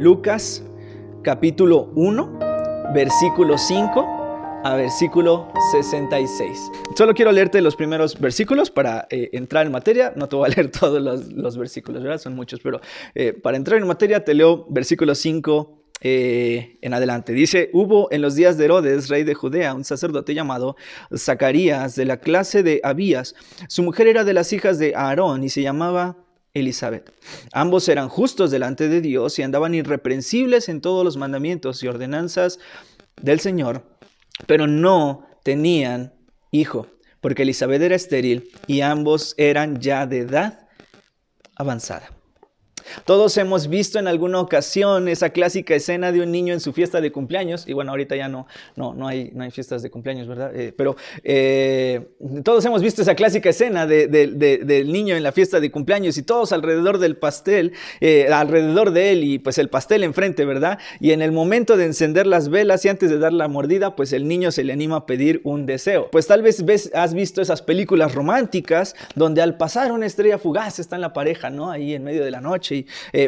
Lucas capítulo 1, versículo 5 a versículo 66. Solo quiero leerte los primeros versículos para entrar en materia. No te voy a leer todos los versículos, ¿verdad? Son muchos, pero para entrar en materia te leo versículo 5 en adelante. Dice: hubo en los días de Herodes, rey de Judea, un sacerdote llamado Zacarías, de la clase de Abías. Su mujer era de las hijas de Aarón y se llamaba Elizabeth. Ambos eran justos delante de Dios y andaban irreprensibles en todos los mandamientos y ordenanzas del Señor, pero no tenían hijo, porque Elizabeth era estéril y ambos eran ya de edad avanzada. Todos hemos visto en alguna ocasión esa clásica escena de un niño en su fiesta de cumpleaños. Y bueno, ahorita ya no hay fiestas de cumpleaños, ¿verdad? Pero todos hemos visto esa clásica escena del niño en la fiesta de cumpleaños y todos alrededor del pastel, alrededor de él y pues el pastel enfrente, ¿verdad? Y en el momento de encender las velas y antes de dar la mordida, pues el niño se le anima a pedir un deseo. Pues tal vez has visto esas películas románticas donde al pasar una estrella fugaz está en la pareja, ¿no? Ahí en medio de la noche. Y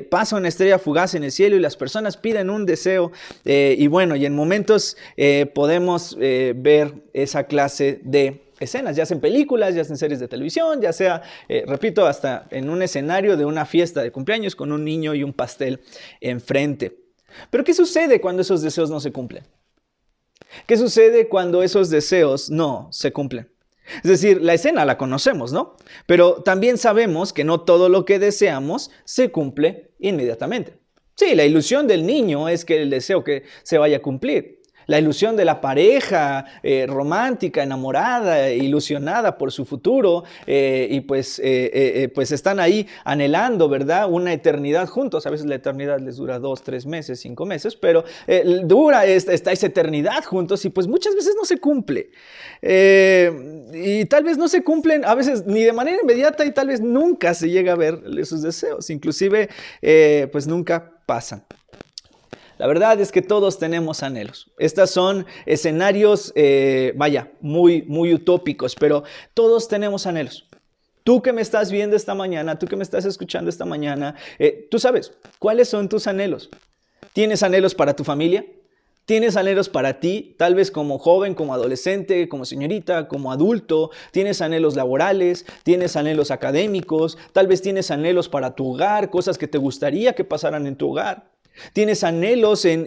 pasa una estrella fugaz en el cielo y las personas piden un deseo y bueno, y en momentos podemos ver esa clase de escenas, ya sea en películas, ya sea en series de televisión, ya sea, repito, hasta en un escenario de una fiesta de cumpleaños con un niño y un pastel enfrente. Pero ¿qué sucede cuando esos deseos no se cumplen? ¿Qué sucede cuando esos deseos no se cumplen? Es decir, la escena la conocemos, ¿no? Pero también sabemos que no todo lo que deseamos se cumple inmediatamente. Sí, la ilusión del niño es que el deseo que se vaya a cumplir. La ilusión de la pareja romántica, enamorada, ilusionada por su futuro y pues están ahí anhelando, ¿verdad? Una eternidad juntos. A veces la eternidad les dura 2, 3 meses, 5 meses, pero dura esa eternidad juntos y pues muchas veces no se cumple. Y tal vez no se cumplen a veces ni de manera inmediata y tal vez nunca se llega a ver esos deseos. Inclusive pues nunca pasan. La verdad es que todos tenemos anhelos. Estos son escenarios, muy utópicos, pero todos tenemos anhelos. Tú que me estás viendo esta mañana, tú que me estás escuchando esta mañana, tú sabes, ¿cuáles son tus anhelos? ¿Tienes anhelos para tu familia? ¿Tienes anhelos para ti? Tal vez como joven, como adolescente, como señorita, como adulto. ¿Tienes anhelos laborales? ¿Tienes anhelos académicos? Tal vez tienes anhelos para tu hogar, cosas que te gustaría que pasaran en tu hogar. Tienes anhelos en,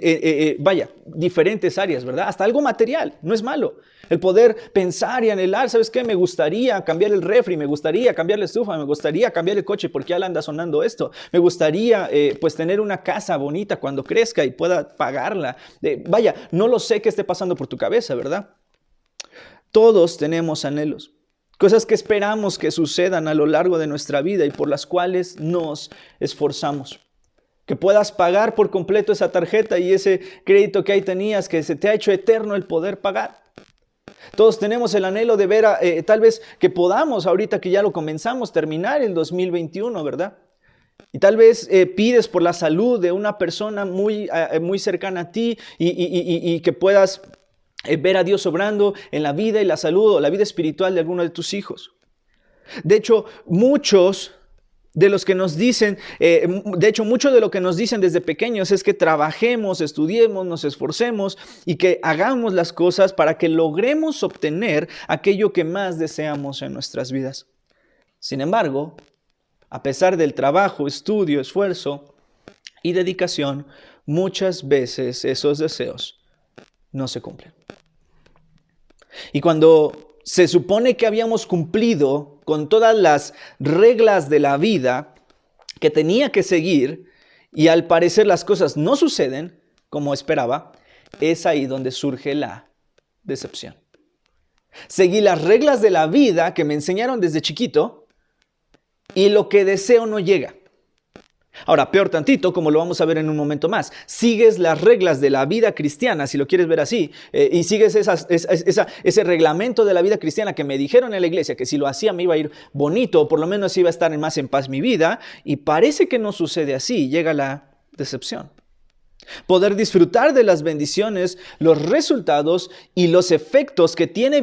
diferentes áreas, ¿verdad? Hasta algo material, no es malo. El poder pensar y anhelar, ¿sabes qué? Me gustaría cambiar el refri, me gustaría cambiar la estufa, me gustaría cambiar el coche porque ya le anda sonando esto. Me gustaría, tener una casa bonita cuando crezca y pueda pagarla. No lo sé qué esté pasando por tu cabeza, ¿verdad? Todos tenemos anhelos. Cosas que esperamos que sucedan a lo largo de nuestra vida y por las cuales nos esforzamos. Que puedas pagar por completo esa tarjeta y ese crédito que ahí tenías, que se te ha hecho eterno el poder pagar. Todos tenemos el anhelo de ver, tal vez que podamos, ahorita que ya lo comenzamos, terminar el 2021, ¿verdad? Y tal vez pides por la salud de una persona muy cercana a ti y que puedas ver a Dios obrando en la vida y la salud o la vida espiritual de alguno de tus hijos. De hecho, muchos de los que nos dicen, mucho de lo que nos dicen desde pequeños es que trabajemos, estudiemos, nos esforcemos y que hagamos las cosas para que logremos obtener aquello que más deseamos en nuestras vidas. Sin embargo, a pesar del trabajo, estudio, esfuerzo y dedicación, muchas veces esos deseos no se cumplen. Y cuando se supone que habíamos cumplido con todas las reglas de la vida que tenía que seguir y al parecer las cosas no suceden como esperaba, es ahí donde surge la decepción. Seguí las reglas de la vida que me enseñaron desde chiquito y lo que deseo no llega. Ahora, peor tantito, como lo vamos a ver en un momento más, sigues las reglas de la vida cristiana, si lo quieres ver así, y sigues ese reglamento de la vida cristiana que me dijeron en la iglesia, que si lo hacía me iba a ir bonito, o por lo menos iba a estar más en paz mi vida, y parece que no sucede así, llega la decepción. Poder disfrutar de las bendiciones, los resultados y los efectos que tiene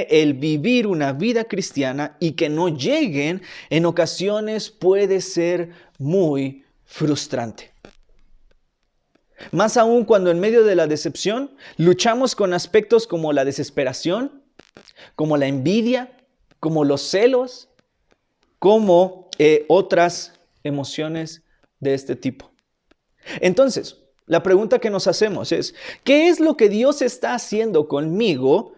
el vivir una vida cristiana y que no lleguen en ocasiones puede ser muy frustrante. Más aún cuando en medio de la decepción luchamos con aspectos como la desesperación, como la envidia, como los celos, como otras emociones de este tipo. Entonces, la pregunta que nos hacemos es, ¿qué es lo que Dios está haciendo conmigo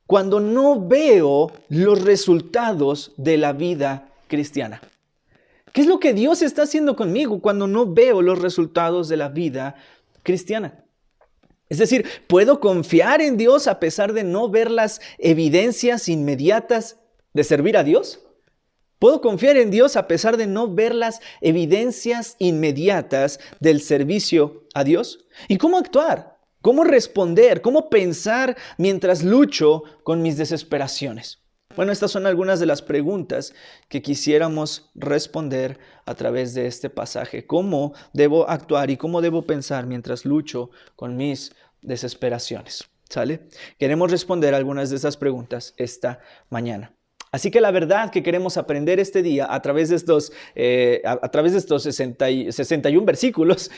cuando no veo los resultados de la vida cristiana? ¿Qué es lo que Dios está haciendo conmigo cuando no veo los resultados de la vida cristiana? Es decir, ¿puedo confiar en Dios a pesar de no ver las evidencias inmediatas de servir a Dios? ¿Puedo confiar en Dios a pesar de no ver las evidencias inmediatas del servicio a Dios? ¿Y cómo actuar? ¿Cómo responder? ¿Cómo pensar mientras lucho con mis desesperaciones? Bueno, estas son algunas de las preguntas que quisiéramos responder a través de este pasaje. ¿Cómo debo actuar y cómo debo pensar mientras lucho con mis desesperaciones? ¿Sale? Queremos responder algunas de estas preguntas esta mañana. Así que la verdad que queremos aprender este día a través de estos 61 versículos,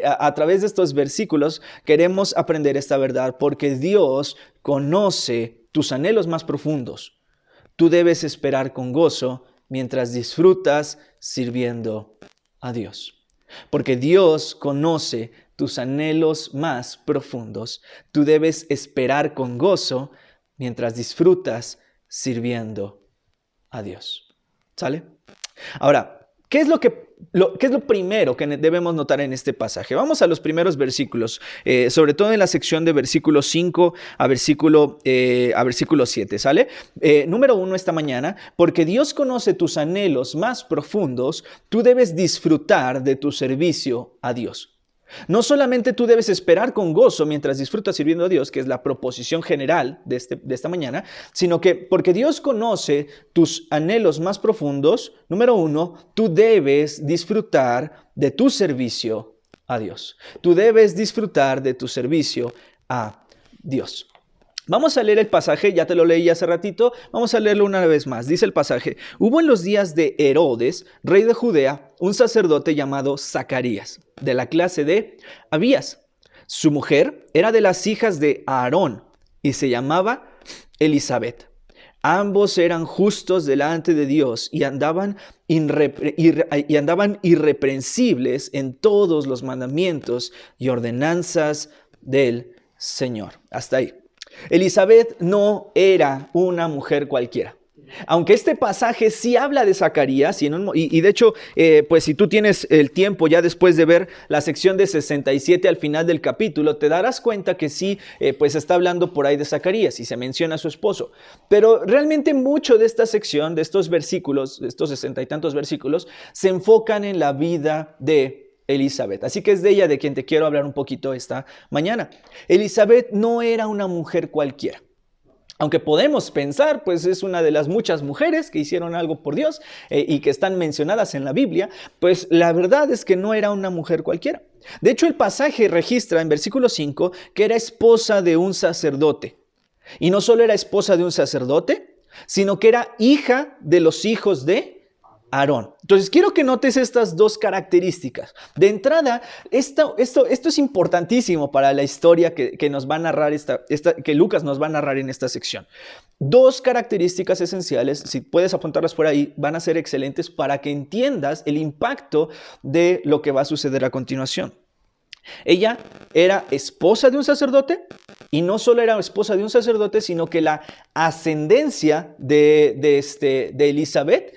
a través de estos versículos queremos aprender esta verdad porque Dios conoce tus anhelos más profundos. Tú debes esperar con gozo mientras disfrutas sirviendo a Dios. Porque Dios conoce tus anhelos más profundos. Tú debes esperar con gozo mientras disfrutas sirviendo a Dios. ¿Sale? Ahora, ¿qué es lo primero que debemos notar en este pasaje? Vamos a los primeros versículos, sobre todo en la sección de versículo 5 a versículo 7, ¿sale? Número 1 esta mañana, porque Dios conoce tus anhelos más profundos, tú debes disfrutar de tu servicio a Dios. No solamente tú debes esperar con gozo mientras disfrutas sirviendo a Dios, que es la proposición general de esta mañana, sino que porque Dios conoce tus anhelos más profundos, número 1, tú debes disfrutar de tu servicio a Dios. Tú debes disfrutar de tu servicio a Dios. Vamos a leer el pasaje, ya te lo leí hace ratito, vamos a leerlo una vez más. Dice el pasaje: hubo en los días de Herodes, rey de Judea, un sacerdote llamado Zacarías, de la clase de Abías. Su mujer era de las hijas de Aarón y se llamaba Elisabet. Ambos eran justos delante de Dios y andaban irreprensibles en todos los mandamientos y ordenanzas del Señor. Hasta ahí. Elisabet no era una mujer cualquiera. Aunque este pasaje sí habla de Zacarías, y de hecho, pues si tú tienes el tiempo ya después de ver la sección de 67 al final del capítulo, te darás cuenta que sí, pues está hablando por ahí de Zacarías y se menciona a su esposo. Pero realmente mucho de esta sección, de estos versículos, de estos 60 y tantos versículos, se enfocan en la vida de Elisabet. Así que es de ella de quien te quiero hablar un poquito esta mañana. Elisabet no era una mujer cualquiera. Aunque podemos pensar, pues es una de las muchas mujeres que hicieron algo por Dios y que están mencionadas en la Biblia, pues la verdad es que no era una mujer cualquiera. De hecho, el pasaje registra en versículo 5 que era esposa de un sacerdote. Y no solo era esposa de un sacerdote, sino que era hija de los hijos de Aarón. Entonces, quiero que notes estas dos características. De entrada, esto es importantísimo para la historia que nos va a narrar que Lucas nos va a narrar en esta sección. Dos características esenciales, si puedes apuntarlas por ahí, van a ser excelentes para que entiendas el impacto de lo que va a suceder a continuación. Ella era esposa de un sacerdote y no solo era esposa de un sacerdote, sino que la ascendencia de Elisabet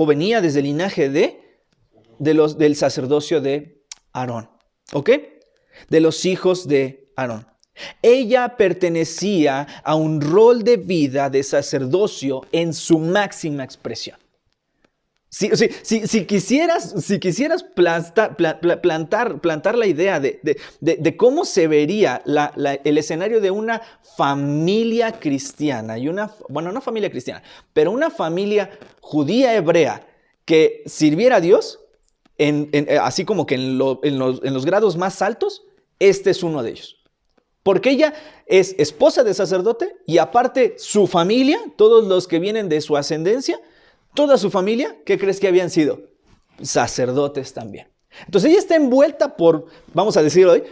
venía desde el linaje del sacerdocio de Aarón, ¿ok? De los hijos de Aarón. Ella pertenecía a un rol de vida de sacerdocio en su máxima expresión. Si quisieras plantar la idea de cómo se vería el escenario de una familia cristiana, no familia cristiana, pero una familia judía hebrea que sirviera a Dios, así como que en los grados más altos, este es uno de ellos. Porque ella es esposa de sacerdote y aparte su familia, todos los que vienen de su ascendencia, toda su familia, ¿qué crees que habían sido? Sacerdotes también. Entonces ella está envuelta por, vamos a decir hoy,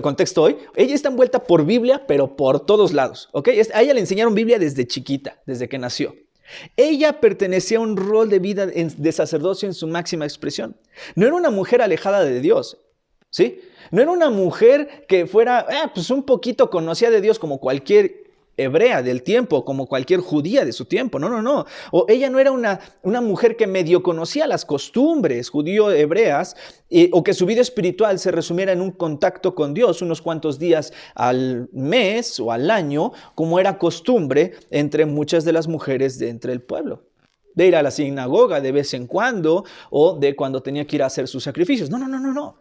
contexto hoy, ella está envuelta por Biblia, pero por todos lados, ¿ok? A ella le enseñaron Biblia desde chiquita, desde que nació. Ella pertenecía a un rol de vida de sacerdocio en su máxima expresión. No era una mujer alejada de Dios, ¿sí? No era una mujer que fuera, pues un poquito conocía de Dios como cualquier hebrea del tiempo, como cualquier judía de su tiempo. No. O ella no era una mujer que medio conocía las costumbres judío-hebreas o que su vida espiritual se resumiera en un contacto con Dios unos cuantos días al mes o al año, como era costumbre entre muchas de las mujeres de entre el pueblo. De ir a la sinagoga de vez en cuando o de cuando tenía que ir a hacer sus sacrificios. No.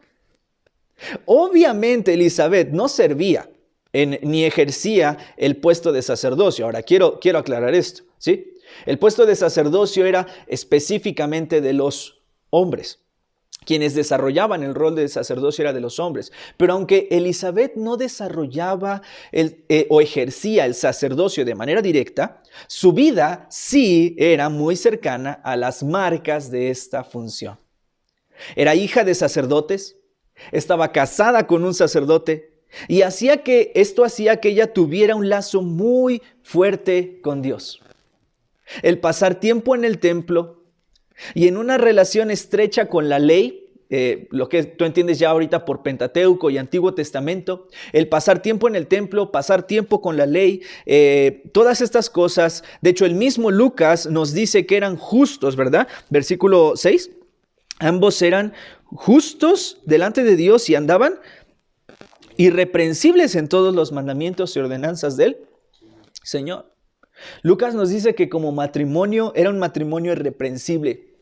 Obviamente Elizabeth no servía ni ejercía el puesto de sacerdocio. Ahora, quiero aclarar esto, ¿sí? El puesto de sacerdocio era específicamente de los hombres. Quienes desarrollaban el rol de sacerdocio era de los hombres. Pero aunque Elizabeth no desarrollaba o ejercía el sacerdocio de manera directa, su vida sí era muy cercana a las marcas de esta función. Era hija de sacerdotes, estaba casada con un sacerdote, y esto hacía que ella tuviera un lazo muy fuerte con Dios. El pasar tiempo en el templo y en una relación estrecha con la ley, lo que tú entiendes ya ahorita por Pentateuco y Antiguo Testamento, el pasar tiempo en el templo, pasar tiempo con la ley, todas estas cosas. De hecho, el mismo Lucas nos dice que eran justos, ¿verdad? Versículo 6. Ambos eran justos delante de Dios y andaban irreprensibles en todos los mandamientos y ordenanzas del Señor. Lucas nos dice que como matrimonio era un matrimonio irreprensible.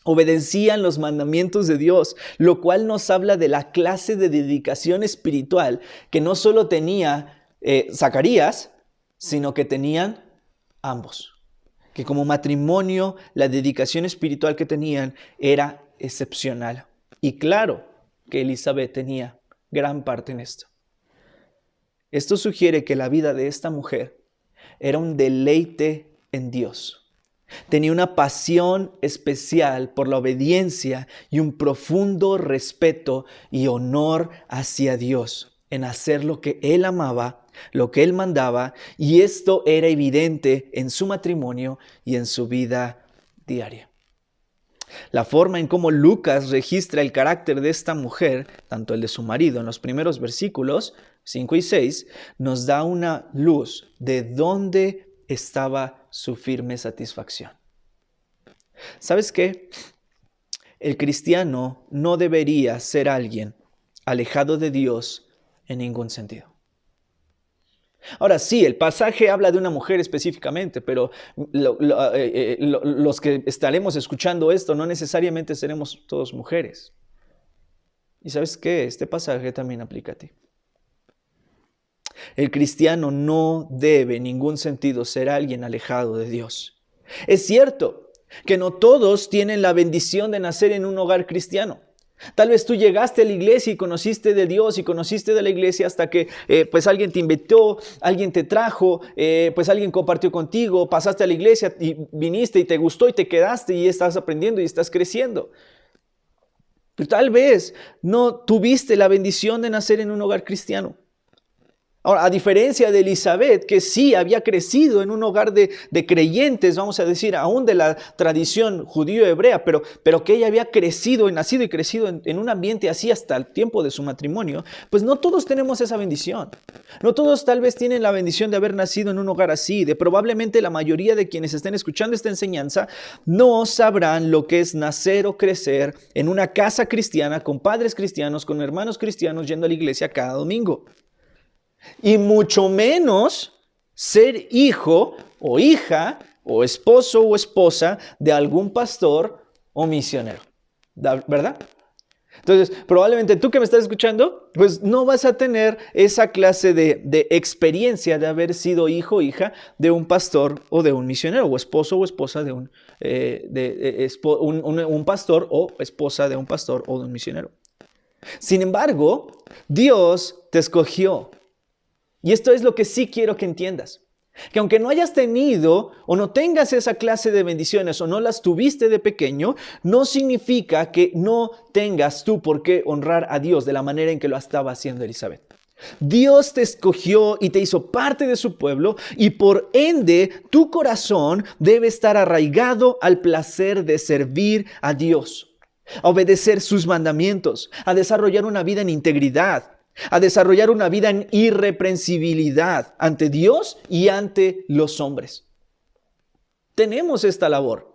Obedecían los mandamientos de Dios, lo cual nos habla de la clase de dedicación espiritual que no solo tenía Zacarías, sino que tenían ambos. Que como matrimonio la dedicación espiritual que tenían era excepcional. Y claro que Elizabeth tenía gran parte en esto. Esto sugiere que la vida de esta mujer era un deleite en Dios. Tenía una pasión especial por la obediencia y un profundo respeto y honor hacia Dios en hacer lo que Él amaba, lo que Él mandaba, y esto era evidente en su matrimonio y en su vida diaria. La forma en cómo Lucas registra el carácter de esta mujer, tanto el de su marido en los primeros versículos 5 y 6, nos da una luz de dónde estaba su firme satisfacción. ¿Sabes qué? El cristiano no debería ser alguien alejado de Dios en ningún sentido. Ahora sí, el pasaje habla de una mujer específicamente, pero los que estaremos escuchando esto no necesariamente seremos todos mujeres. ¿Y sabes qué? Este pasaje también aplica a ti. El cristiano no debe en ningún sentido ser alguien alejado de Dios. Es cierto que no todos tienen la bendición de nacer en un hogar cristiano. Tal vez tú llegaste a la iglesia y conociste de Dios y conociste de la iglesia hasta que pues alguien te invitó, alguien te trajo, pues alguien compartió contigo, pasaste a la iglesia y viniste y te gustó y te quedaste y estás aprendiendo y estás creciendo. Pero tal vez no tuviste la bendición de nacer en un hogar cristiano. Ahora, a diferencia de Elizabeth, que sí había crecido en un hogar de creyentes, vamos a decir, aún de la tradición judío-hebrea, pero que ella había crecido, nacido y crecido en un ambiente así hasta el tiempo de su matrimonio, pues no todos tenemos esa bendición. No todos tal vez tienen la bendición de haber nacido en un hogar así. Probablemente la mayoría de quienes estén escuchando esta enseñanza no sabrán lo que es nacer o crecer en una casa cristiana, con padres cristianos, con hermanos cristianos, yendo a la iglesia cada domingo. Y mucho menos ser hijo o hija o esposo o esposa de algún pastor o misionero, ¿verdad? Entonces, probablemente tú que me estás escuchando, pues no vas a tener esa clase de experiencia de haber sido hijo o hija de un pastor o de un misionero, o esposo o esposa de un pastor o esposa de un pastor o de un misionero. Sin embargo, Dios te escogió. Y esto es lo que sí quiero que entiendas. Que aunque no hayas tenido o no tengas esa clase de bendiciones o no las tuviste de pequeño, no significa que no tengas tú por qué honrar a Dios de la manera en que lo estaba haciendo Elizabeth. Dios te escogió y te hizo parte de su pueblo y por ende tu corazón debe estar arraigado al placer de servir a Dios, a obedecer sus mandamientos, a desarrollar una vida en integridad, a desarrollar una vida en irreprensibilidad ante Dios y ante los hombres. Tenemos esta labor.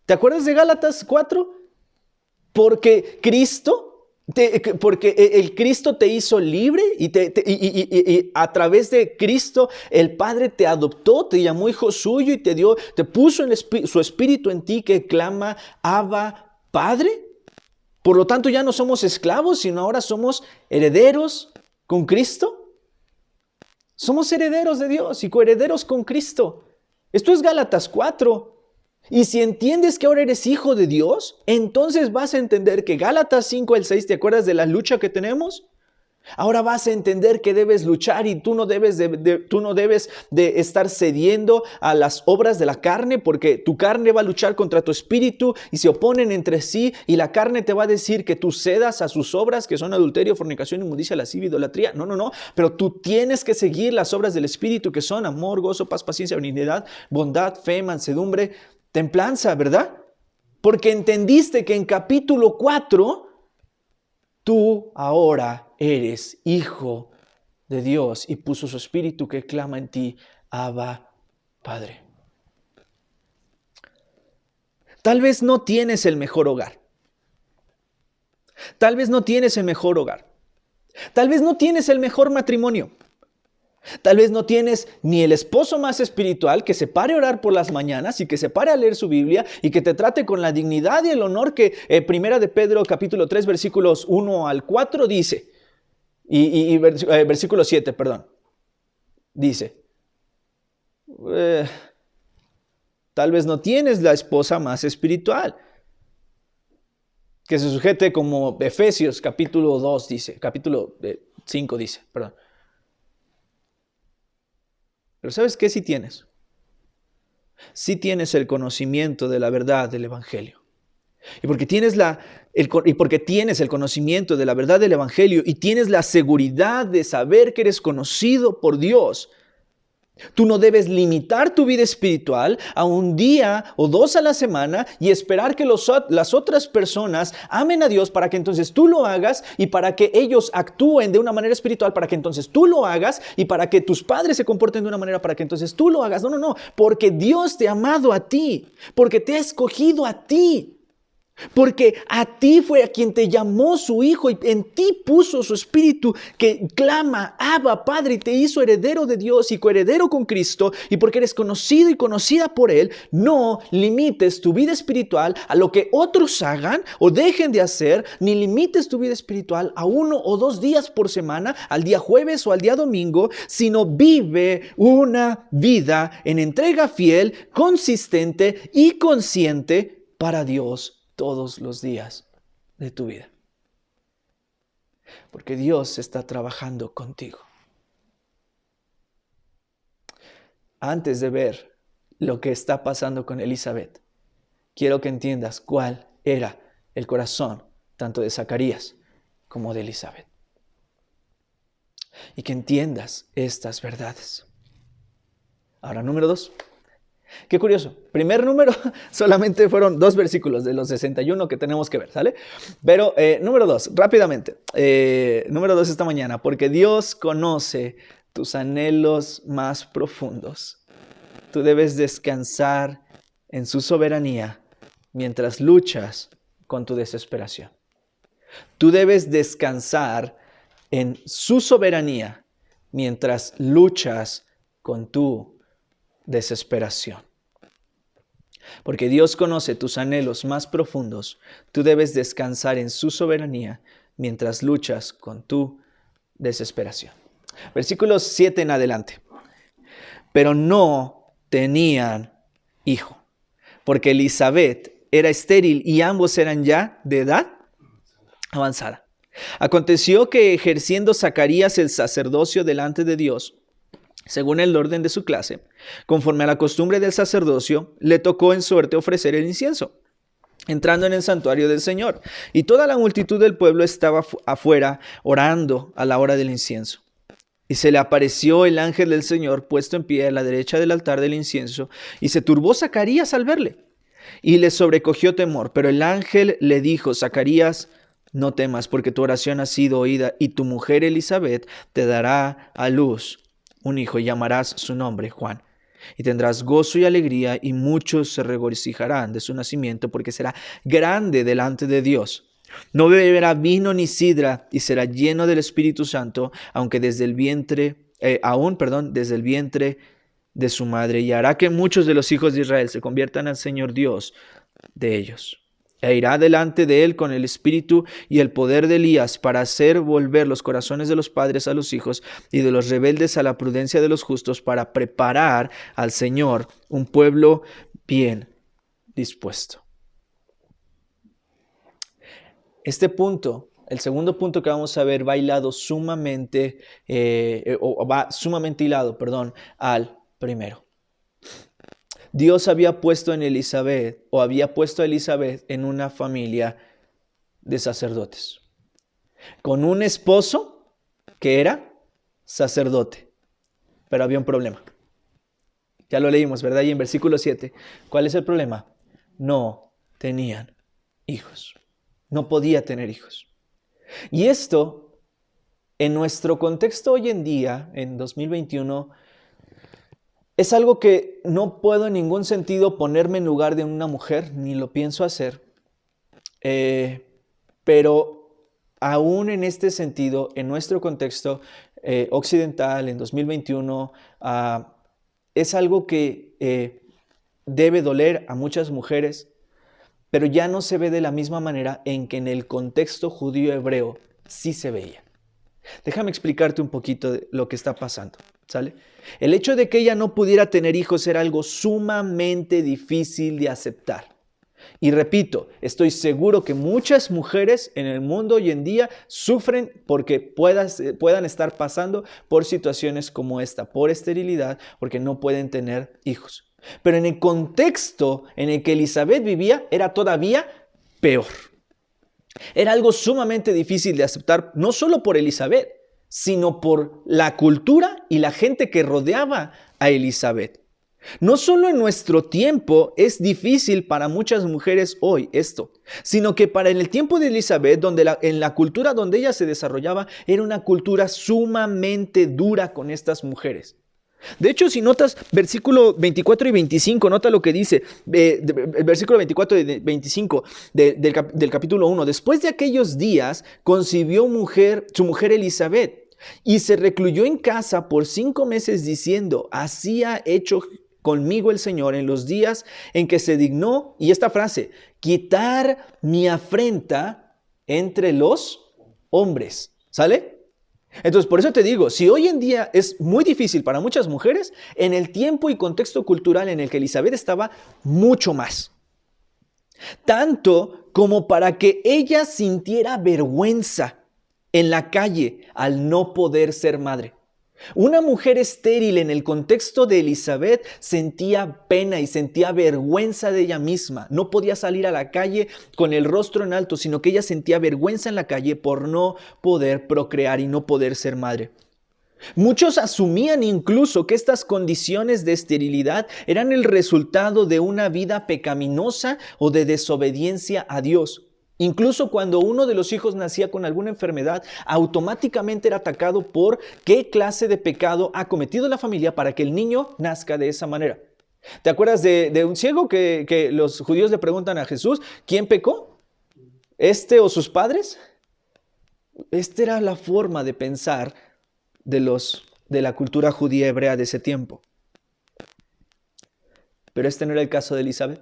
¿Te acuerdas de Gálatas 4? Porque el Cristo te hizo libre y a través de Cristo el Padre te adoptó, te llamó hijo suyo y te puso su espíritu en ti que clama Abba, Padre. Por lo tanto, ya no somos esclavos, sino ahora somos herederos con Cristo. Somos herederos de Dios y coherederos con Cristo. Esto es Gálatas 4. Y si entiendes que ahora eres hijo de Dios, entonces vas a entender que Gálatas 5 al 6, ¿te acuerdas de la lucha que tenemos? Ahora vas a entender que debes luchar y tú no debes de estar cediendo a las obras de la carne, porque tu carne va a luchar contra tu espíritu y se oponen entre sí y la carne te va a decir que tú cedas a sus obras que son adulterio, fornicación, inmundicia, lascivia, idolatría. No, pero tú tienes que seguir las obras del espíritu que son amor, gozo, paz, paciencia, benignidad, bondad, fe, mansedumbre, templanza, ¿verdad? Porque entendiste que en capítulo 4 tú ahora eres hijo de Dios y puso su espíritu que clama en ti, Abba, Padre. Tal vez no tienes el mejor hogar. Tal vez no tienes el mejor hogar. Tal vez no tienes el mejor matrimonio. Tal vez no tienes ni el esposo más espiritual que se pare a orar por las mañanas y que se pare a leer su Biblia y que te trate con la dignidad y el honor que Primera de Pedro capítulo 3 versículos 1 al 4 dice. Versículo 7, perdón. Dice, tal vez no tienes la esposa más espiritual. Que se sujete como Efesios capítulo 2 dice, capítulo 5 dice, perdón. Pero ¿sabes qué sí tienes? Sí tienes el conocimiento de la verdad del Evangelio. Y porque tienes el conocimiento de la verdad del Evangelio y tienes la seguridad de saber que eres conocido por Dios, tú no debes limitar tu vida espiritual a un día o 2 a la semana y esperar que las otras personas amen a Dios para que entonces tú lo hagas y para que ellos actúen de una manera espiritual para que entonces tú lo hagas y para que tus padres se comporten de una manera para que entonces tú lo hagas. No, porque Dios te ha amado a ti, porque te ha escogido a ti. Porque a ti fue a quien te llamó su Hijo y en ti puso su Espíritu que clama, Abba, Padre, y te hizo heredero de Dios y coheredero con Cristo. Y porque eres conocido y conocida por Él, no limites tu vida espiritual a lo que otros hagan o dejen de hacer, ni limites tu vida espiritual a 1 o 2 días por semana, al día jueves o al día domingo, sino vive una vida en entrega fiel, consistente y consciente para Dios todos los días de tu vida. Porque Dios está trabajando contigo. Antes de ver lo que está pasando con Elizabeth, quiero que entiendas cuál era el corazón tanto de Zacarías como de Elizabeth. Y que entiendas estas verdades. Ahora, número 2. Qué curioso. Primer número, solamente fueron 2 versículos de los 61 que tenemos que ver, ¿sale? Pero número 2, rápidamente. Número 2 esta mañana. Porque Dios conoce tus anhelos más profundos. Tú debes descansar en su soberanía mientras luchas con tu desesperación. Tú debes descansar en su soberanía mientras luchas con tu desesperación. Porque Dios conoce tus anhelos más profundos. Tú debes descansar en su soberanía mientras luchas con tu desesperación. Versículos 7 en adelante. Pero no tenían hijo, porque Elizabeth era estéril y ambos eran ya de edad avanzada. Aconteció que ejerciendo Zacarías el sacerdocio delante de Dios, Según el orden de su clase, conforme a la costumbre del sacerdocio, le tocó en suerte ofrecer el incienso, entrando en el santuario del Señor. Y toda la multitud del pueblo estaba afuera orando a la hora del incienso. Y se le apareció el ángel del Señor puesto en pie a la derecha del altar del incienso, y se turbó Zacarías al verle, y le sobrecogió temor. Pero el ángel le dijo: Zacarías, no temas, porque tu oración ha sido oída, y tu mujer Elizabeth te dará a luz un hijo, y llamarás su nombre Juan. Y tendrás gozo y alegría, y muchos se regocijarán de su nacimiento, porque será grande delante de Dios. No beberá vino ni sidra, y será lleno del Espíritu Santo, aún desde el vientre de su madre, y hará que muchos de los hijos de Israel se conviertan al Señor Dios de ellos. E irá delante de él con el espíritu y el poder de Elías, para hacer volver los corazones de los padres a los hijos y de los rebeldes a la prudencia de los justos, para preparar al Señor un pueblo bien dispuesto. Este punto, el segundo punto que vamos a ver, va sumamente hilado, al primero. Dios había puesto a Elizabeth en una familia de sacerdotes, con un esposo que era sacerdote, pero había un problema. Ya lo leímos, ¿verdad? Y en versículo 7, ¿cuál es el problema? No tenían hijos, no podía tener hijos. Y esto, en nuestro contexto hoy en día, en 2021, es algo que no puedo en ningún sentido ponerme en lugar de una mujer, ni lo pienso hacer. Pero aún en este sentido, en nuestro contexto occidental, en 2021, es algo que debe doler a muchas mujeres, pero ya no se ve de la misma manera en que en el contexto judío hebreo sí se veía. Déjame explicarte un poquito de lo que está pasando, ¿sale? El hecho de que ella no pudiera tener hijos era algo sumamente difícil de aceptar. Y repito, estoy seguro que muchas mujeres en el mundo hoy en día sufren porque puedan estar pasando por situaciones como esta, por esterilidad, porque no pueden tener hijos. Pero en el contexto en el que Elizabeth vivía era todavía peor. Era algo sumamente difícil de aceptar, no solo por Elizabeth, sino por la cultura y la gente que rodeaba a Elizabeth. No solo en nuestro tiempo es difícil para muchas mujeres hoy esto, sino que para el tiempo de Elizabeth, en la cultura donde ella se desarrollaba, era una cultura sumamente dura con estas mujeres. De hecho, si notas versículo 24 y 25, nota lo que dice, el versículo 24 y 25 del capítulo 1. Después de aquellos días, concibió su mujer Elizabeth, y se recluyó en casa por 5 meses, diciendo: así ha hecho conmigo el Señor en los días en que se dignó, y esta frase, quitar mi afrenta entre los hombres. ¿Sale? Entonces, por eso te digo, si hoy en día es muy difícil para muchas mujeres, en el tiempo y contexto cultural en el que Elizabeth estaba, mucho más. Tanto como para que ella sintiera vergüenza en la calle al no poder ser madre. Una mujer estéril en el contexto de Elizabeth sentía pena y sentía vergüenza de ella misma. No podía salir a la calle con el rostro en alto, sino que ella sentía vergüenza en la calle por no poder procrear y no poder ser madre. Muchos asumían incluso que estas condiciones de esterilidad eran el resultado de una vida pecaminosa o de desobediencia a Dios. Incluso cuando uno de los hijos nacía con alguna enfermedad, automáticamente era atacado por qué clase de pecado ha cometido la familia para que el niño nazca de esa manera. ¿Te acuerdas de un ciego que los judíos le preguntan a Jesús: ¿quién pecó? ¿Este o sus padres? Esta era la forma de pensar de la cultura judía hebrea de ese tiempo. Pero este no era el caso de Elizabeth.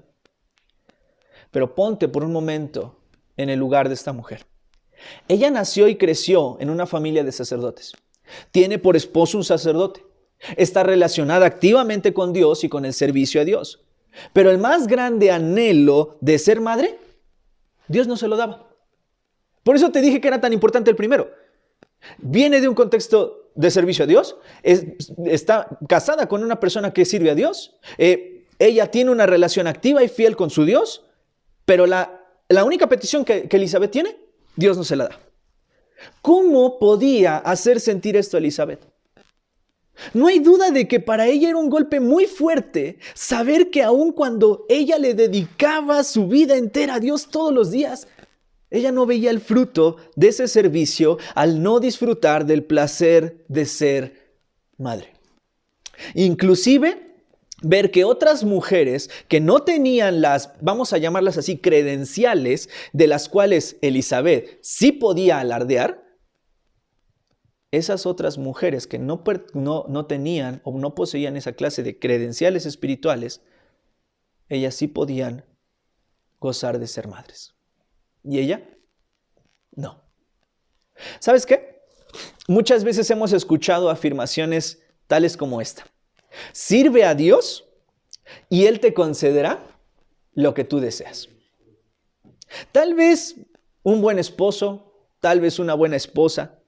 Pero ponte por un momento en el lugar de esta mujer. Ella nació y creció en una familia de sacerdotes. Tiene por esposo un sacerdote. Está relacionada activamente con Dios y con el servicio a Dios. Pero el más grande anhelo de ser madre, Dios no se lo daba. Por eso te dije que era tan importante el primero. Viene de un contexto de servicio a Dios, está casada con una persona que sirve a Dios, ella tiene una relación activa y fiel con su Dios, pero la única petición que Elizabeth tiene, Dios no se la da. ¿Cómo podía hacer sentir esto a Elizabeth? No hay duda de que para ella era un golpe muy fuerte saber que aun cuando ella le dedicaba su vida entera a Dios todos los días, ella no veía el fruto de ese servicio al no disfrutar del placer de ser madre. Inclusive, ver que otras mujeres que no tenían las, vamos a llamarlas así, credenciales de las cuales Elizabeth sí podía alardear, esas otras mujeres que no tenían o no poseían esa clase de credenciales espirituales, ellas sí podían gozar de ser madres. ¿Y ella? No. ¿Sabes qué? Muchas veces hemos escuchado afirmaciones tales como esta. Sirve a Dios y Él te concederá lo que tú deseas. Tal vez un buen esposo, tal vez una buena esposa.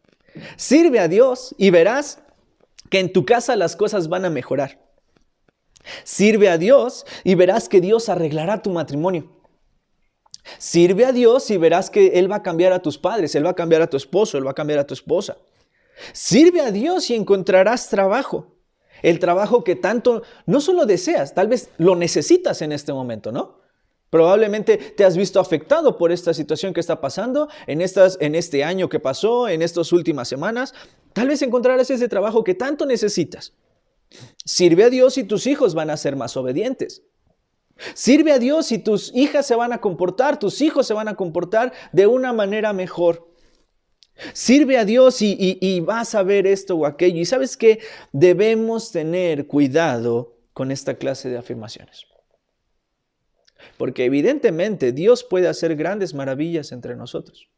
Sirve a Dios y verás que en tu casa las cosas van a mejorar. Sirve a Dios y verás que Dios arreglará tu matrimonio. Sirve a Dios y verás que Él va a cambiar a tus padres, Él va a cambiar a tu esposo, Él va a cambiar a tu esposa. Sirve a Dios y encontrarás trabajo. El trabajo que tanto no solo deseas, tal vez lo necesitas en este momento, ¿no? Probablemente te has visto afectado por esta situación que está pasando en este año que pasó, en estas últimas semanas. Tal vez encontrarás ese trabajo que tanto necesitas. Sirve a Dios y tus hijos van a ser más obedientes. Sirve a Dios y tus hijas se van a comportar, tus hijos se van a comportar de una manera mejor. Sirve a Dios y vas a ver esto o aquello. Y sabes que debemos tener cuidado con esta clase de afirmaciones. Porque evidentemente Dios puede hacer grandes maravillas entre nosotros.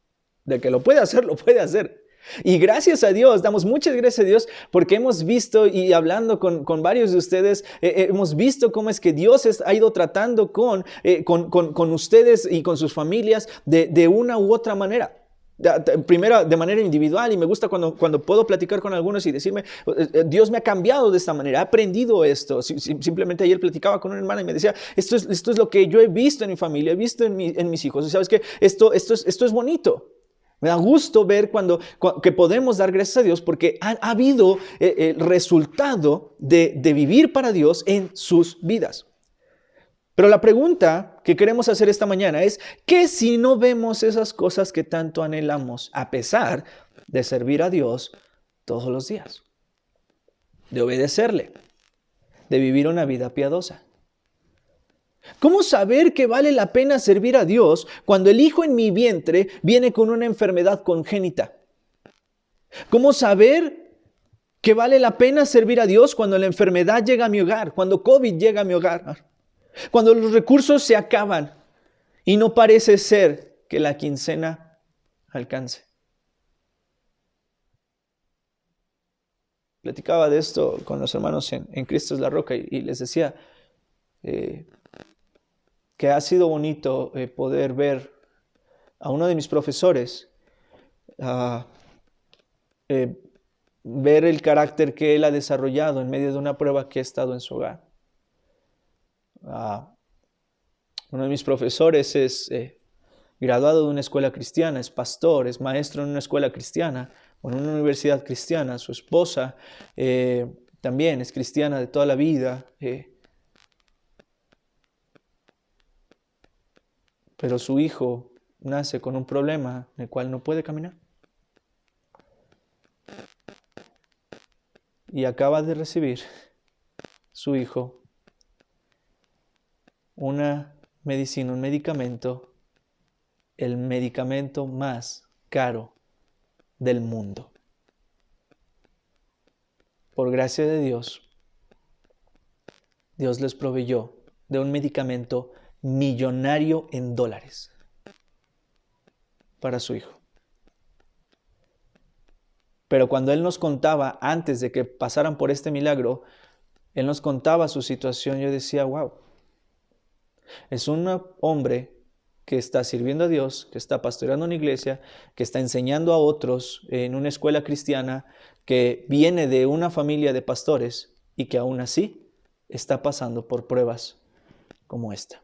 De que lo puede hacer, lo puede hacer. Y gracias a Dios, damos muchas gracias a Dios porque hemos visto y hablando con varios de ustedes, hemos visto cómo es que Dios ha ido tratando con ustedes y con sus familias de una u otra manera. Primero de manera individual, y me gusta cuando puedo platicar con algunos y decirme, Dios me ha cambiado de esta manera, he aprendido esto. Simplemente ayer platicaba con una hermana y me decía, esto es lo que yo he visto en mi familia, he visto en mis hijos. Y sabes que esto es bonito. Me da gusto ver que podemos dar gracias a Dios porque ha habido el resultado de vivir para Dios en sus vidas. Pero la pregunta que queremos hacer esta mañana es, ¿qué si no vemos esas cosas que tanto anhelamos a pesar de servir a Dios todos los días? De obedecerle, de vivir una vida piadosa. ¿Cómo saber que vale la pena servir a Dios cuando el hijo en mi vientre viene con una enfermedad congénita? ¿Cómo saber que vale la pena servir a Dios cuando la enfermedad llega a mi hogar, cuando COVID llega a mi hogar? Cuando los recursos se acaban y no parece ser que la quincena alcance. Platicaba de esto con los hermanos en Cristo es la Roca y les decía que ha sido bonito poder ver a uno de mis profesores, ver el carácter que él ha desarrollado en medio de una prueba que ha estado en su hogar. Uno de mis profesores es graduado de una escuela cristiana, es pastor, es maestro en una escuela cristiana o en una universidad cristiana. Su esposa también es cristiana de toda la vida. Pero su hijo nace con un problema en el cual no puede caminar. Y acaba de recibir su hijo una medicina, un medicamento, el medicamento más caro del mundo. Por gracia de Dios, Dios les proveyó de un medicamento millonario en dólares para su hijo. Pero cuando él nos contaba, antes de que pasaran por este milagro, él nos contaba su situación, yo decía, wow, es un hombre que está sirviendo a Dios, que está pastoreando una iglesia, que está enseñando a otros en una escuela cristiana, que viene de una familia de pastores y que aún así está pasando por pruebas como esta.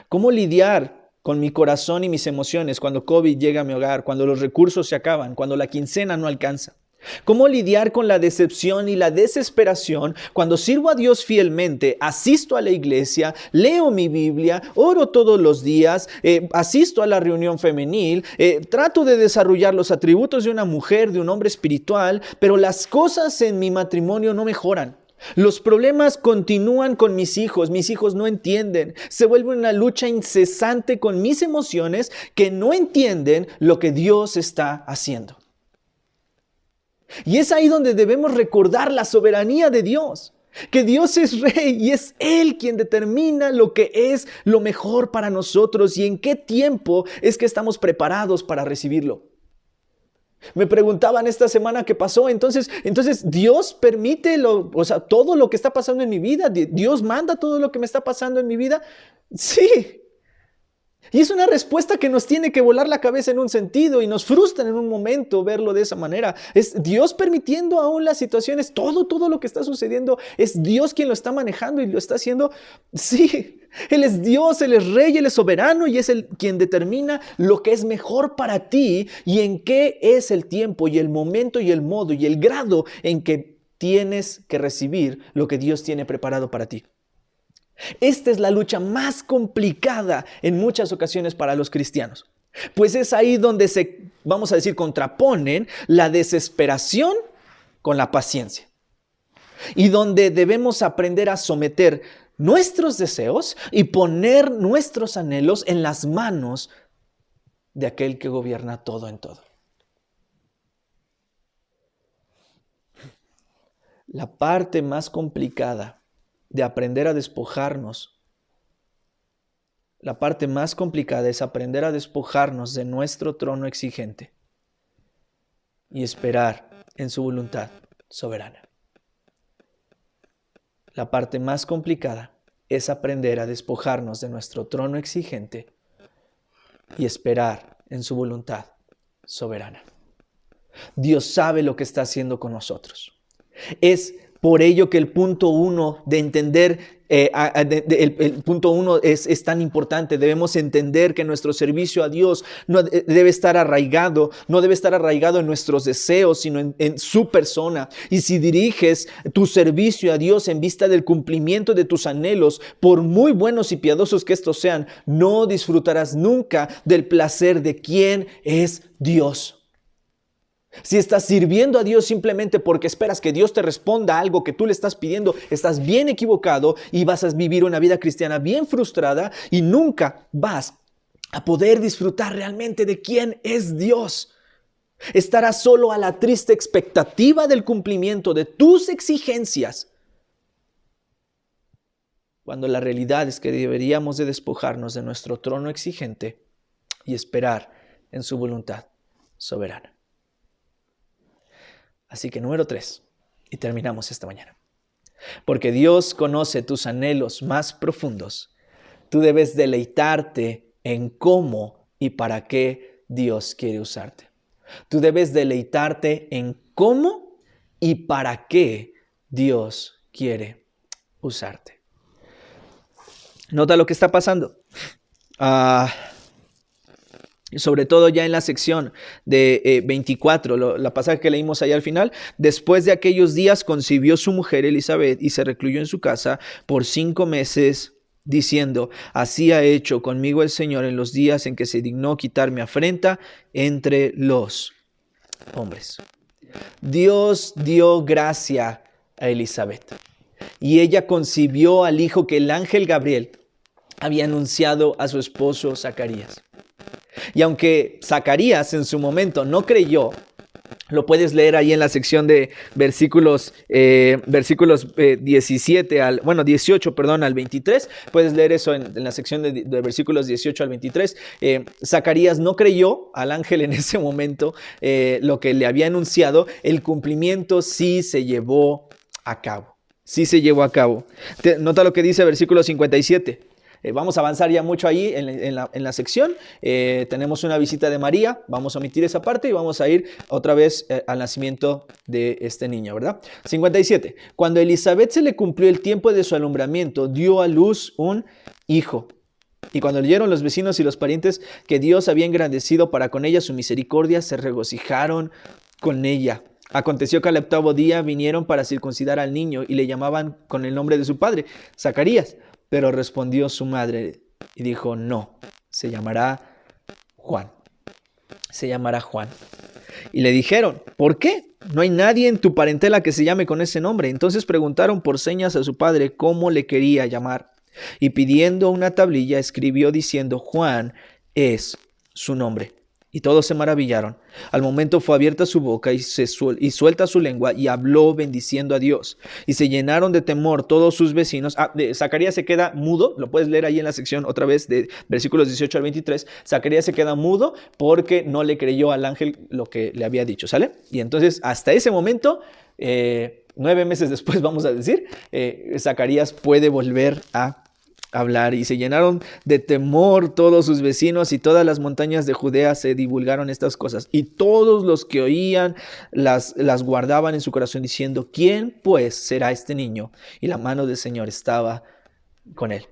¿Cómo lidiar con mi corazón y mis emociones cuando COVID llega a mi hogar, cuando los recursos se acaban, cuando la quincena no alcanza? ¿Cómo lidiar con la decepción y la desesperación cuando sirvo a Dios fielmente, asisto a la iglesia, leo mi Biblia, oro todos los días, asisto a la reunión femenil, trato de desarrollar los atributos de una mujer, de un hombre espiritual, pero las cosas en mi matrimonio no mejoran? Los problemas continúan con mis hijos no entienden, se vuelve una lucha incesante con mis emociones que no entienden lo que Dios está haciendo. Y es ahí donde debemos recordar la soberanía de Dios, que Dios es rey y es Él quien determina lo que es lo mejor para nosotros y en qué tiempo es que estamos preparados para recibirlo. Me preguntaban esta semana qué pasó, entonces Dios permite todo lo que está pasando en mi vida, Dios manda todo lo que me está pasando en mi vida. Sí. Y es una respuesta que nos tiene que volar la cabeza en un sentido y nos frustra en un momento verlo de esa manera. Es Dios permitiendo aún las situaciones, todo lo que está sucediendo, es Dios quien lo está manejando y lo está haciendo. Sí, Él es Dios, Él es Rey, Él es soberano y es Él quien determina lo que es mejor para ti y en qué es el tiempo y el momento y el modo y el grado en que tienes que recibir lo que Dios tiene preparado para ti. Esta es la lucha más complicada en muchas ocasiones para los cristianos, pues es ahí donde se, vamos a decir, contraponen la desesperación con la paciencia y donde debemos aprender a someter nuestros deseos y poner nuestros anhelos en las manos de aquel que gobierna todo en todo. La parte más complicada de aprender a despojarnos, la parte más complicada es aprender a despojarnos de nuestro trono exigente y esperar en su voluntad soberana. La parte más complicada es aprender a despojarnos de nuestro trono exigente y esperar en su voluntad soberana. Dios sabe lo que está haciendo con nosotros. Es por ello que el punto 1 de entender, el punto 1 es tan importante. Debemos entender que nuestro servicio a Dios no debe estar arraigado en nuestros deseos, sino en su persona. Y si diriges tu servicio a Dios en vista del cumplimiento de tus anhelos, por muy buenos y piadosos que estos sean, no disfrutarás nunca del placer de quién es Dios. Si estás sirviendo a Dios simplemente porque esperas que Dios te responda a algo que tú le estás pidiendo, estás bien equivocado y vas a vivir una vida cristiana bien frustrada y nunca vas a poder disfrutar realmente de quién es Dios. Estarás solo a la triste expectativa del cumplimiento de tus exigencias, cuando la realidad es que deberíamos de despojarnos de nuestro trono exigente y esperar en su voluntad soberana. Así que número 3, y terminamos esta mañana. Porque Dios conoce tus anhelos más profundos, tú debes deleitarte en cómo y para qué Dios quiere usarte. Tú debes deleitarte en cómo y para qué Dios quiere usarte. Nota lo que está pasando. Sobre todo ya en la sección de 24, la pasaje que leímos allá al final. Después de aquellos días concibió su mujer Elizabeth y se recluyó en su casa por 5 meses, diciendo: así ha hecho conmigo el Señor en los días en que se dignó quitar mi afrenta entre los hombres. Dios dio gracia a Elizabeth y ella concibió al hijo que el ángel Gabriel había anunciado a su esposo Zacarías. Y aunque Zacarías en su momento no creyó, lo puedes leer ahí en la sección de versículos 18 al 23. Puedes leer eso en la sección de versículos 18 al 23. Zacarías no creyó al ángel en ese momento, lo que le había anunciado. El cumplimiento sí se llevó a cabo. Sí se llevó a cabo. Nota lo que dice versículo 57. Vamos a avanzar ya mucho ahí en la sección. Tenemos una visita de María. Vamos a omitir esa parte y vamos a ir otra vez al nacimiento de este niño, ¿verdad? 57. Cuando a Elizabeth se le cumplió el tiempo de su alumbramiento, dio a luz un hijo. Y cuando leyeron los vecinos y los parientes que Dios había engrandecido para con ella su misericordia, se regocijaron con ella. Aconteció que al 8º día vinieron para circuncidar al niño y le llamaban con el nombre de su padre, Zacarías. Pero respondió su madre y dijo, no, se llamará Juan. Se llamará Juan. Y le dijeron, ¿por qué? No hay nadie en tu parentela que se llame con ese nombre. Entonces preguntaron por señas a su padre cómo le quería llamar. Y pidiendo una tablilla escribió diciendo, Juan es su nombre. Y todos se maravillaron. Al momento fue abierta su boca y suelta su lengua y habló bendiciendo a Dios. Y se llenaron de temor todos sus vecinos. Zacarías se queda mudo. Lo puedes leer ahí en la sección otra vez de versículos 18 al 23. Zacarías se queda mudo porque no le creyó al ángel lo que le había dicho. ¿Sale? Y entonces hasta ese momento, 9 meses después vamos a decir, Zacarías puede volver a hablar. Y se llenaron de temor todos sus vecinos y todas las montañas de Judea se divulgaron estas cosas. Y todos los que oían las guardaban en su corazón diciendo, ¿quién pues será este niño? Y la mano del Señor estaba con él.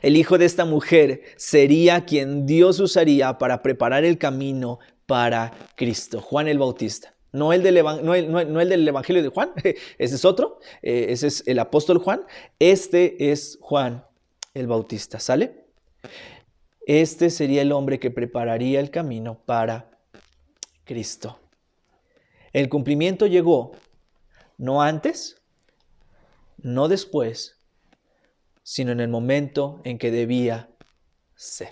El hijo de esta mujer sería quien Dios usaría para preparar el camino para Cristo. Juan el Bautista. No el del Evangelio de Juan, ese es otro, ese es el apóstol Juan. Este es Juan el Bautista, ¿sale? Este sería el hombre que prepararía el camino para Cristo. El cumplimiento llegó no antes, no después, sino en el momento en que debía ser.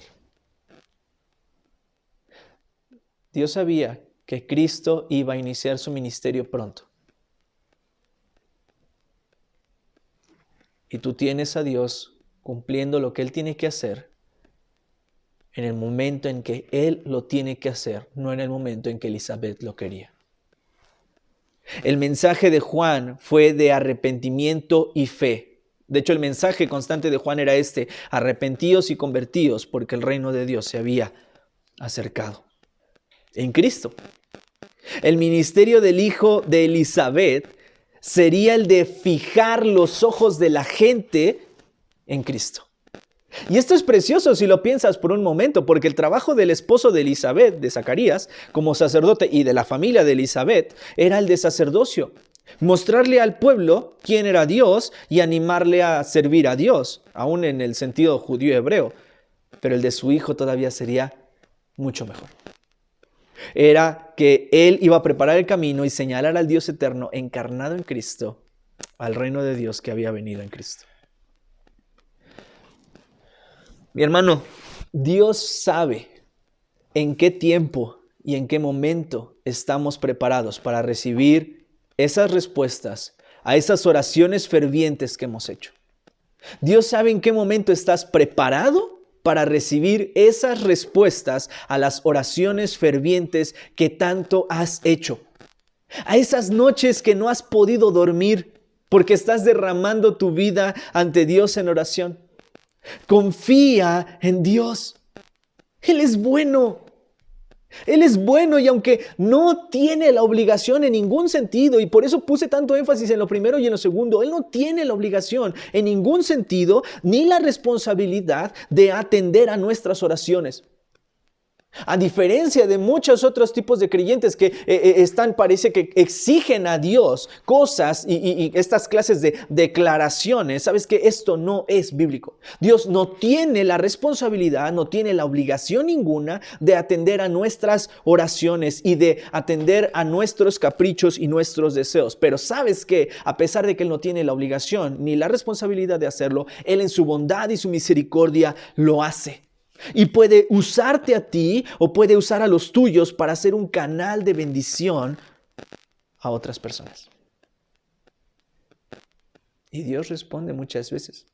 Dios sabía que Cristo iba a iniciar su ministerio pronto. Y tú tienes a Dios cumpliendo lo que Él tiene que hacer en el momento en que Él lo tiene que hacer, no en el momento en que Elizabeth lo quería. El mensaje de Juan fue de arrepentimiento y fe. De hecho, el mensaje constante de Juan era este: arrepentíos y convertíos, porque el reino de Dios se había acercado en Cristo. El ministerio del hijo de Elizabeth sería el de fijar los ojos de la gente en Cristo. Y esto es precioso si lo piensas por un momento, porque el trabajo del esposo de Elizabeth, de Zacarías, como sacerdote, y de la familia de Elizabeth, era el de sacerdocio. Mostrarle al pueblo quién era Dios y animarle a servir a Dios, aún en el sentido judío hebreo. Pero el de su hijo todavía sería mucho mejor. Era que él iba a preparar el camino y señalar al Dios eterno encarnado en Cristo, al reino de Dios que había venido en Cristo. Mi hermano, Dios sabe en qué tiempo y en qué momento estamos preparados para recibir esas respuestas a esas oraciones fervientes que hemos hecho. Dios sabe en qué momento estás preparado para recibir esas respuestas a las oraciones fervientes que tanto has hecho. A esas noches que no has podido dormir porque estás derramando tu vida ante Dios en oración. Confía en Dios. Él es bueno. Él es bueno, y aunque no tiene la obligación en ningún sentido, y por eso puse tanto énfasis en lo primero y en lo segundo, Él no tiene la obligación en ningún sentido ni la responsabilidad de atender a nuestras oraciones. A diferencia de muchos otros tipos de creyentes que parece que exigen a Dios cosas y estas clases de declaraciones, sabes que esto no es bíblico. Dios no tiene la responsabilidad, no tiene la obligación ninguna de atender a nuestras oraciones y de atender a nuestros caprichos y nuestros deseos. Pero sabes que a pesar de que Él no tiene la obligación ni la responsabilidad de hacerlo, Él en su bondad y su misericordia lo hace. Y puede usarte a ti o puede usar a los tuyos para ser un canal de bendición a otras personas. Y Dios responde muchas veces.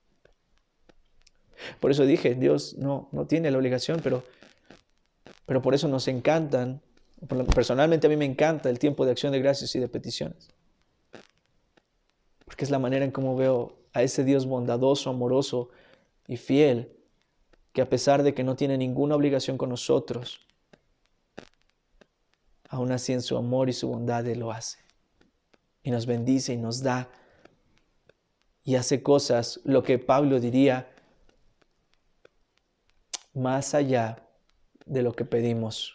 Por eso dije, Dios no tiene la obligación, pero por eso nos encantan. Personalmente a mí me encanta el tiempo de acción de gracias y de peticiones. Porque es la manera en cómo veo a ese Dios bondadoso, amoroso, y fiel, que a pesar de que no tiene ninguna obligación con nosotros, aún así en su amor y su bondad Él lo hace. Y nos bendice y nos da. Y hace cosas, lo que Pablo diría, más allá de lo que pedimos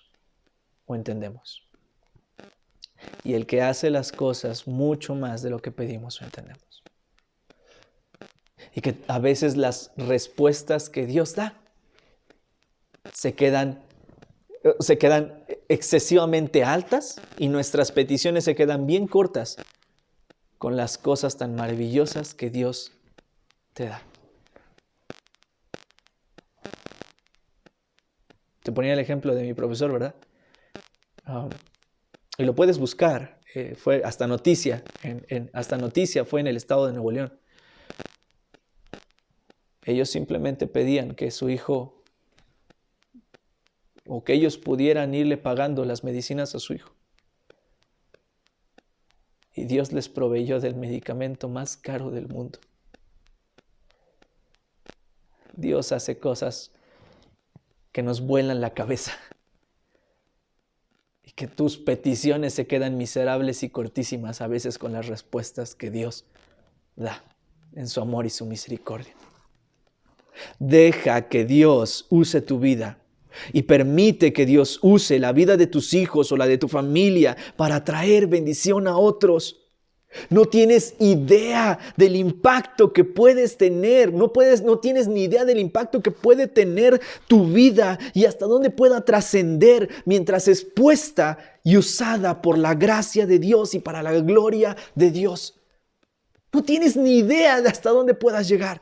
o entendemos. Y el que hace las cosas mucho más de lo que pedimos o entendemos. Y que a veces las respuestas que Dios da se quedan excesivamente altas y nuestras peticiones se quedan bien cortas con las cosas tan maravillosas que Dios te da. Te ponía el ejemplo de mi profesor, ¿verdad? Y lo puedes buscar. Fue hasta noticia. Hasta noticia fue en el estado de Nuevo León. Ellos simplemente pedían que su hijo, o que ellos pudieran irle pagando las medicinas a su hijo. Y Dios les proveyó del medicamento más caro del mundo. Dios hace cosas que nos vuelan la cabeza. Y que tus peticiones se quedan miserables y cortísimas a veces con las respuestas que Dios da en su amor y su misericordia. Deja que Dios use tu vida y permite que Dios use la vida de tus hijos o la de tu familia para traer bendición a otros. No tienes idea del impacto que puedes tener, no tienes ni idea del impacto que puede tener tu vida y hasta dónde pueda trascender mientras es puesta y usada por la gracia de Dios y para la gloria de Dios. No tienes ni idea de hasta dónde puedas llegar.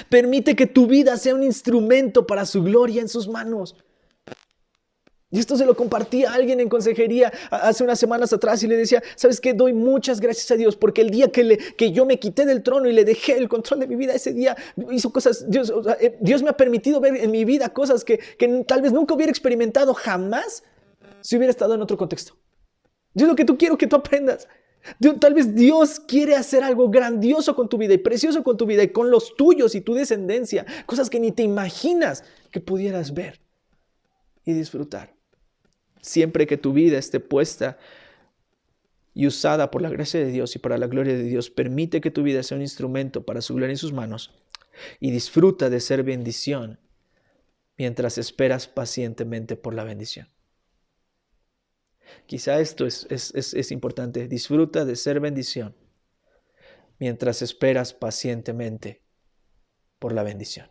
Permite que tu vida sea un instrumento para su gloria en sus manos. Y esto se lo compartí a alguien en consejería hace unas semanas atrás y le decía, ¿sabes qué? Doy muchas gracias a Dios porque el día que yo me quité del trono y le dejé el control de mi vida, ese día hizo cosas, Dios me ha permitido ver en mi vida cosas que tal vez nunca hubiera experimentado jamás si hubiera estado en otro contexto. Yo es lo que quiero que tú aprendas. Tal vez Dios quiere hacer algo grandioso con tu vida y precioso con tu vida y con los tuyos y tu descendencia, cosas que ni te imaginas que pudieras ver y disfrutar. Siempre que tu vida esté puesta y usada por la gracia de Dios y para la gloria de Dios, permite que tu vida sea un instrumento para su gloria en sus manos y disfruta de ser bendición mientras esperas pacientemente por la bendición. Quizá esto es importante. Disfruta de ser bendición mientras esperas pacientemente por la bendición.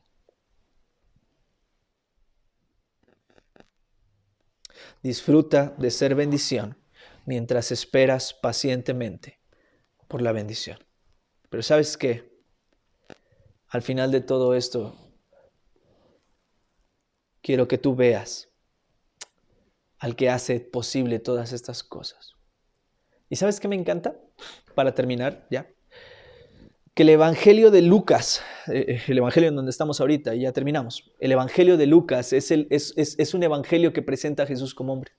Disfruta de ser bendición mientras esperas pacientemente por la bendición. Pero ¿sabes qué? Al final de todo esto, quiero que tú veas al que hace posible todas estas cosas. ¿Y sabes qué me encanta? Para terminar, ya. Que el Evangelio de Lucas, el Evangelio en donde estamos ahorita, y ya terminamos. El Evangelio de Lucas es un Evangelio que presenta a Jesús como hombre.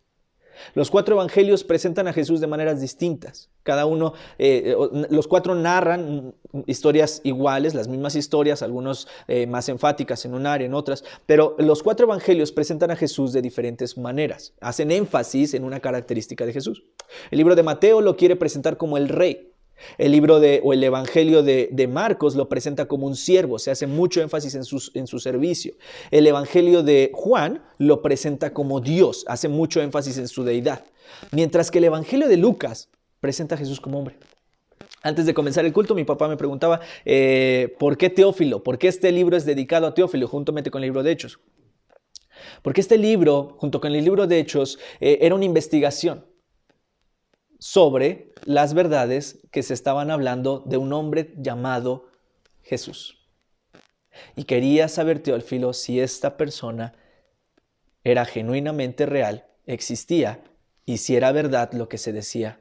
Los 4 evangelios presentan a Jesús de maneras distintas. Cada uno, los 4 narran historias iguales, las mismas historias, algunos más enfáticas en un área, en otras, pero los 4 evangelios presentan a Jesús de diferentes maneras. Hacen énfasis en una característica de Jesús. El libro de Mateo lo quiere presentar como el rey. El evangelio de Marcos lo presenta como un siervo, se hace mucho énfasis en su servicio. El evangelio de Juan lo presenta como Dios, hace mucho énfasis en su deidad. Mientras que el evangelio de Lucas presenta a Jesús como hombre. Antes de comenzar el culto, mi papá me preguntaba, ¿por qué Teófilo? ¿Por qué este libro es dedicado a Teófilo juntamente con el libro de Hechos? Porque este libro, junto con el libro de Hechos, era una investigación sobre las verdades que se estaban hablando de un hombre llamado Jesús. Y quería saber Teófilo si esta persona era genuinamente real, existía, y si era verdad lo que se decía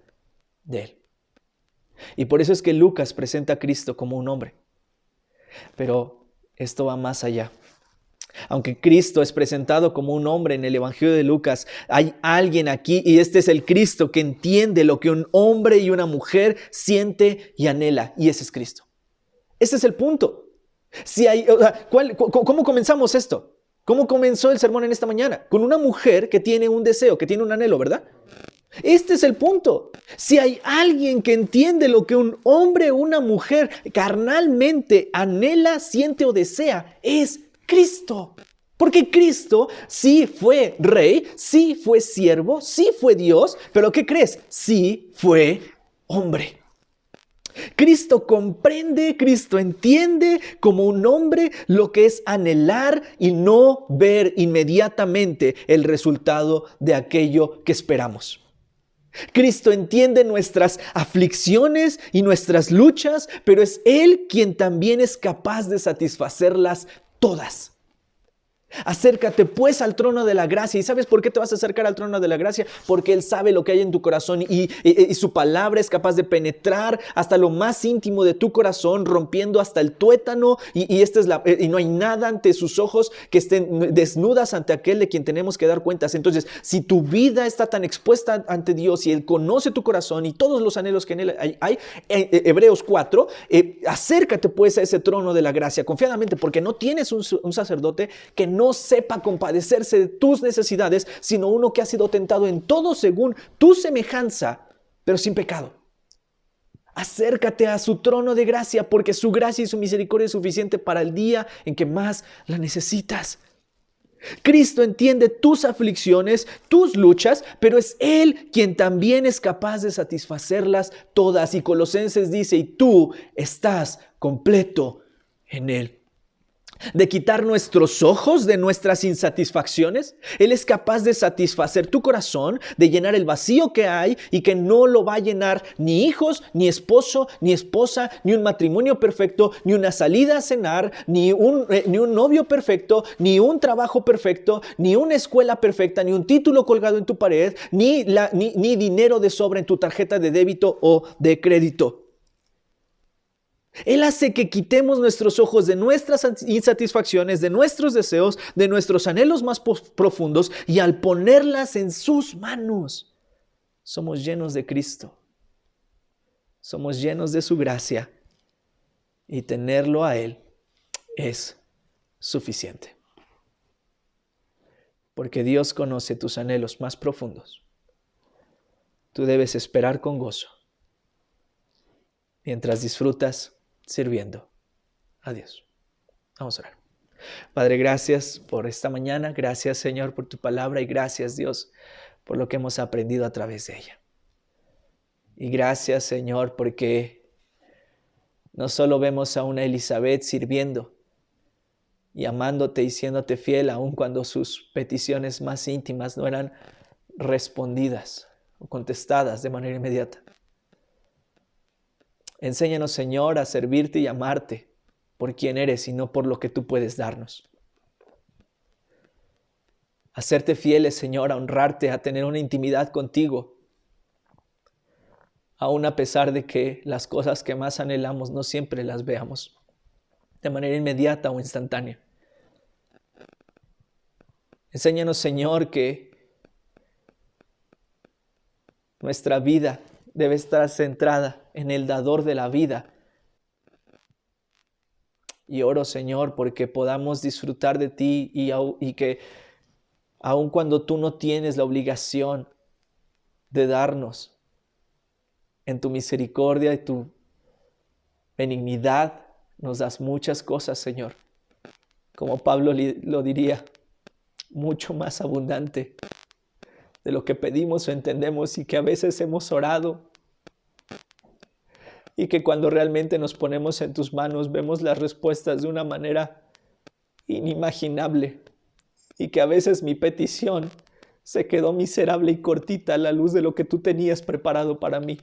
de él. Y por eso es que Lucas presenta a Cristo como un hombre. Pero esto va más allá. Aunque Cristo es presentado como un hombre en el Evangelio de Lucas, hay alguien aquí, y este es el Cristo que entiende lo que un hombre y una mujer siente y anhela, y ese es Cristo. Ese es el punto. ¿Cómo comenzamos esto? ¿Cómo comenzó el sermón en esta mañana? Con una mujer que tiene un deseo, que tiene un anhelo, ¿verdad? Este es el punto. Si hay alguien que entiende lo que un hombre o una mujer carnalmente anhela, siente o desea, es Cristo. Porque Cristo sí fue rey, sí fue siervo, sí fue Dios, pero ¿qué crees? Sí fue hombre. Cristo comprende, Cristo entiende como un hombre lo que es anhelar y no ver inmediatamente el resultado de aquello que esperamos. Cristo entiende nuestras aflicciones y nuestras luchas, pero es Él quien también es capaz de satisfacerlas todas. Acércate pues al trono de la gracia. ¿Y sabes por qué te vas a acercar al trono de la gracia? Porque Él sabe lo que hay en tu corazón y su palabra es capaz de penetrar hasta lo más íntimo de tu corazón, rompiendo hasta el tuétano y no hay nada ante sus ojos que estén desnudas ante aquel de quien tenemos que dar cuentas. Entonces, si tu vida está tan expuesta ante Dios y Él conoce tu corazón y todos los anhelos que en Él hay, Hebreos 4, acércate pues a ese trono de la gracia confiadamente, porque no tienes un sacerdote que no sepa compadecerse de tus necesidades, sino uno que ha sido tentado en todo según tu semejanza, pero sin pecado. Acércate a su trono de gracia, porque su gracia y su misericordia es suficiente para el día en que más la necesitas. Cristo entiende tus aflicciones, tus luchas, pero es Él quien también es capaz de satisfacerlas todas. Y Colosenses dice, y tú estás completo en Él. De quitar nuestros ojos de nuestras insatisfacciones. Él es capaz de satisfacer tu corazón, de llenar el vacío que hay y que no lo va a llenar ni hijos, ni esposo, ni esposa, ni un matrimonio perfecto, ni una salida a cenar, ni un novio perfecto, ni un trabajo perfecto, ni una escuela perfecta, ni un título colgado en tu pared, ni dinero de sobra en tu tarjeta de débito o de crédito. Él hace que quitemos nuestros ojos de nuestras insatisfacciones, de nuestros deseos, de nuestros anhelos más profundos, y al ponerlas en sus manos, somos llenos de Cristo. Somos llenos de su gracia, y tenerlo a Él es suficiente. Porque Dios conoce tus anhelos más profundos. Tú debes esperar con gozo mientras disfrutas sirviendo a Dios. Vamos a orar. Padre, gracias por esta mañana. Gracias, Señor, por tu palabra y gracias, Dios, por lo que hemos aprendido a través de ella. Y gracias, Señor, porque no solo vemos a una Elizabeth sirviendo y amándote y siéndote fiel, aun cuando sus peticiones más íntimas no eran respondidas o contestadas de manera inmediata. Enséñanos, Señor, a servirte y amarte por quien eres y no por lo que tú puedes darnos. A serte fieles, Señor, a honrarte, a tener una intimidad contigo, aun a pesar de que las cosas que más anhelamos no siempre las veamos de manera inmediata o instantánea. Enséñanos, Señor, que nuestra vida debe estar centrada en el dador de la vida. Y oro, Señor, porque podamos disfrutar de ti y que aun cuando tú no tienes la obligación de darnos, en tu misericordia y tu benignidad nos das muchas cosas, Señor. Como Pablo lo diría, mucho más abundante de lo que pedimos o entendemos y que a veces hemos orado y que cuando realmente nos ponemos en tus manos vemos las respuestas de una manera inimaginable y que a veces mi petición se quedó miserable y cortita a la luz de lo que tú tenías preparado para mí.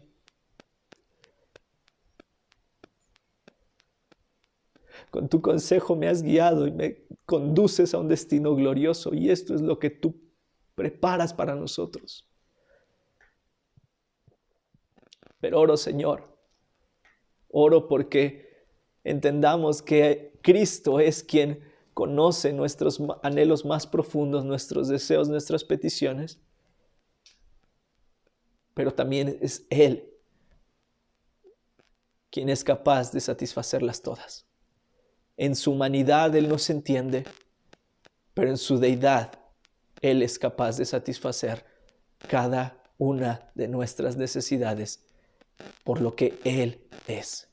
Con tu consejo me has guiado y me conduces a un destino glorioso y esto es lo que tú preparas para nosotros. Pero oro, Señor, oro porque entendamos que Cristo es quien conoce nuestros anhelos más profundos, nuestros deseos, nuestras peticiones, pero también es Él quien es capaz de satisfacerlas todas. En su humanidad Él nos entiende, pero en su deidad Él es capaz de satisfacer cada una de nuestras necesidades por lo que Él es.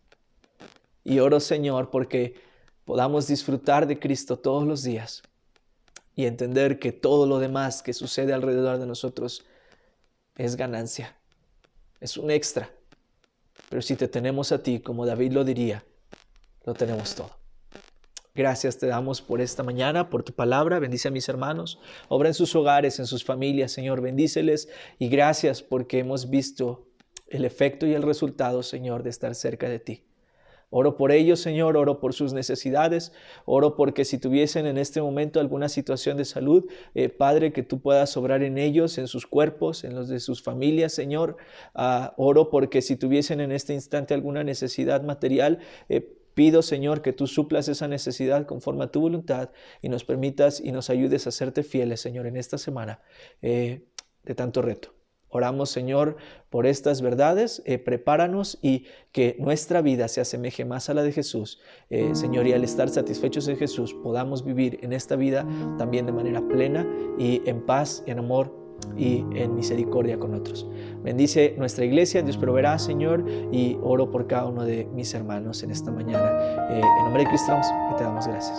Y oro, Señor, porque podamos disfrutar de Cristo todos los días y entender que todo lo demás que sucede alrededor de nosotros es ganancia, es un extra. Pero si te tenemos a ti, como David lo diría, lo tenemos todo. Gracias te damos por esta mañana, por tu palabra. Bendice a mis hermanos. Obra en sus hogares, en sus familias, Señor. Bendíceles. Y gracias porque hemos visto el efecto y el resultado, Señor, de estar cerca de ti. Oro por ellos, Señor, oro por sus necesidades, oro porque si tuviesen en este momento alguna situación de salud, Padre, que tú puedas obrar en ellos, en sus cuerpos, en los de sus familias, Señor. Oro porque si tuviesen en este instante alguna necesidad material, pido, Señor, que tú suplas esa necesidad conforme a tu voluntad y nos permitas y nos ayudes a serte fieles, Señor, en esta semana de tanto reto. Oramos, Señor, por estas verdades, prepáranos y que nuestra vida se asemeje más a la de Jesús. Señor, y al estar satisfechos en Jesús, podamos vivir en esta vida también de manera plena y en paz, en amor y en misericordia con otros. Bendice nuestra iglesia, Dios proveerá, Señor, y oro por cada uno de mis hermanos en esta mañana. En nombre de Cristo y te damos gracias.